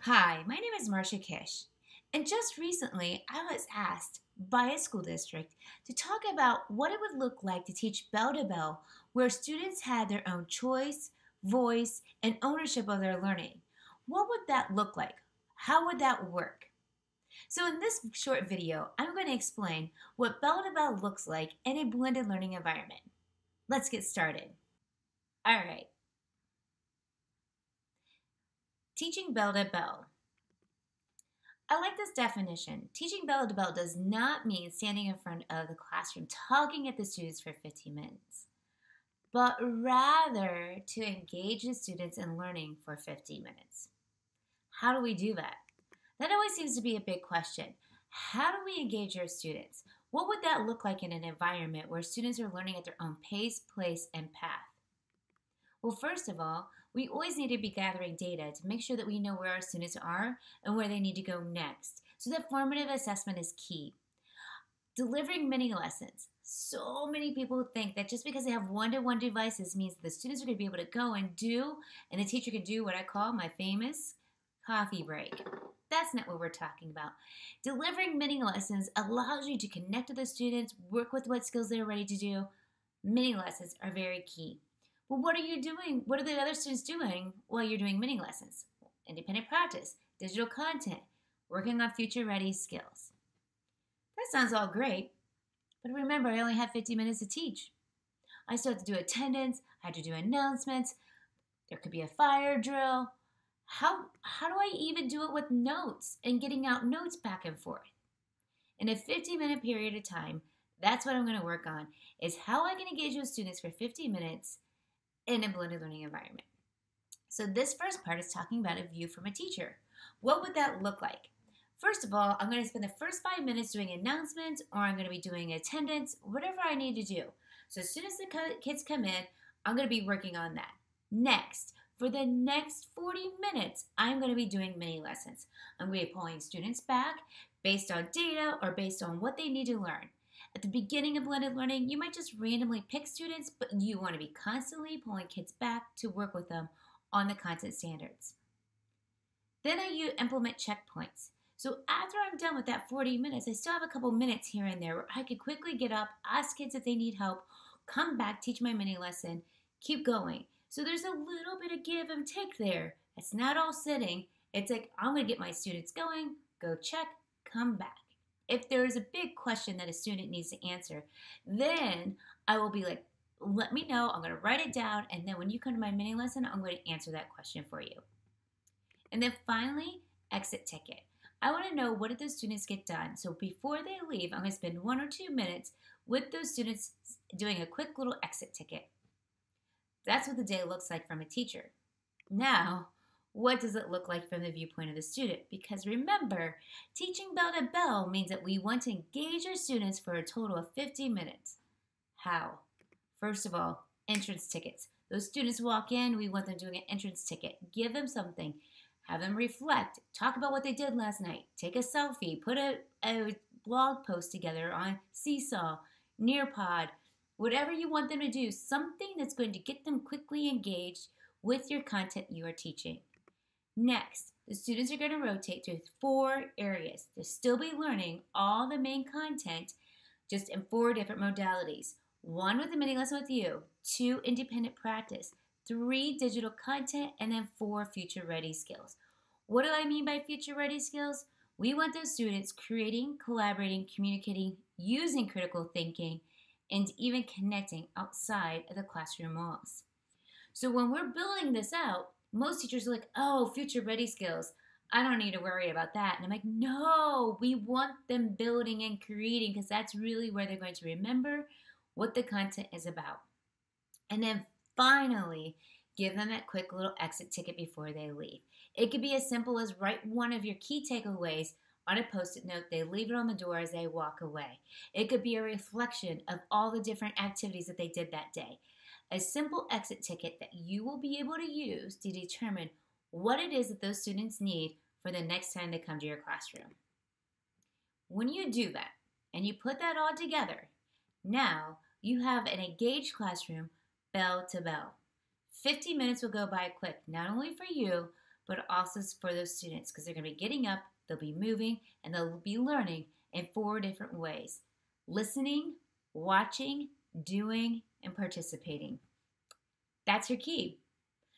Hi, my name is Marcia Kish, and just recently I was asked by a school district to talk about what it would look like to teach bell to bell, where students had their own choice, voice, and ownership of their learning. What would that look like? How would that work? So, in this short video, I'm going to explain what bell to bell looks like in a blended learning environment. Let's get started. All right, teaching bell to bell. I like this definition. Teaching bell to bell does not mean standing in front of the classroom talking at the students for 15 minutes, but rather to engage the students in learning for 15 minutes. How do we do that? That always seems to be a big question. How do we engage our students? What would that look like in an environment where students are learning at their own pace, place, and path? Well, first of all, we always need to be gathering data to make sure that we know where our students are and where they need to go next. So that formative assessment is key. Delivering mini lessons. So many people think that just because they have one-to-one devices means the students are going to be able to go and do, and the teacher can do what I call my famous coffee break. That's not what we're talking about. Delivering mini lessons allows you to connect with the students, work with what skills they're ready to do. Mini lessons are very key. Well, what are you doing? What are the other students doing while you're doing mini lessons? Independent practice, digital content, working on future-ready skills. That sounds all great, but remember, I only have 50 minutes to teach. I still have to do attendance, I have to do announcements, there could be a fire drill. How do I even do it with notes and getting out notes back and forth? In a 50-minute period of time, that's what I'm going to work on, is how I can engage with students for 50 minutes in a blended learning environment. So this first part is talking about a view from a teacher. What would that look like? First of all, I'm going to spend the first 5 minutes doing announcements, or I'm going to be doing attendance, whatever I need to do. So as soon as the kids come in, I'm going to be working on that. Next, for the next 40 minutes, I'm going to be doing mini lessons. I'm going to be pulling students back based on data or based on what they need to learn. At the beginning of blended learning, you might just randomly pick students, but you want to be constantly pulling kids back to work with them on the content standards. Then I implement checkpoints. So after I'm done with that 40 minutes, I still have a couple minutes here and there where I could quickly get up, ask kids if they need help, come back, teach my mini lesson, keep going. So there's a little bit of give and take there. It's not all sitting. It's like, I'm going to get my students going, go check, come back. If there is a big question that a student needs to answer, then I will be like, let me know, I'm going to write it down, and then when you come to my mini lesson, I'm going to answer that question for you. And then finally, exit ticket. I want to know, what did those students get done? So before they leave, I'm going to spend 1 or 2 minutes with those students doing a quick little exit ticket. That's what the day looks like from a teacher. Now, what does it look like from the viewpoint of the student? Because remember, teaching bell to bell means that we want to engage our students for a total of 50 minutes. How? First of all, entrance tickets. Those students walk in, we want them doing an entrance ticket. Give them something. Have them reflect. Talk about what they did last night. Take a selfie. Put a blog post together on Seesaw, Nearpod, whatever you want them to do. Something that's going to get them quickly engaged with your content you are teaching. Next, the students are going to rotate through 4 areas. They'll still be learning all the main content, just in 4 different modalities. 1 with a mini lesson with you, 2 independent practice, 3 digital content, and then 4 future-ready skills. What do I mean by future-ready skills? We want those students creating, collaborating, communicating, using critical thinking, and even connecting outside of the classroom walls. So when we're building this out, most teachers are like, oh, future-ready skills. I don't need to worry about that. And I'm like, no, we want them building and creating, because that's really where they're going to remember what the content is about. And then finally, give them that quick little exit ticket before they leave. It could be as simple as write one of your key takeaways on a Post-it note. They leave it on the door as they walk away. It could be a reflection of all the different activities that they did that day. A simple exit ticket that you will be able to use to determine what it is that those students need for the next time they come to your classroom. When you do that and you put that all together, now you have an engaged classroom bell to bell. 50 minutes will go by quick, not only for you, but also for those students because they're going to be getting up, they'll be moving, and they'll be learning in 4 different ways: listening, watching, doing, and participating. That's your key.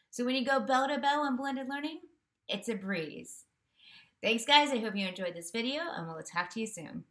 So when you go bell to bell on blended learning, it's a breeze. Thanks, guys. I hope you enjoyed this video, and we'll talk to you soon.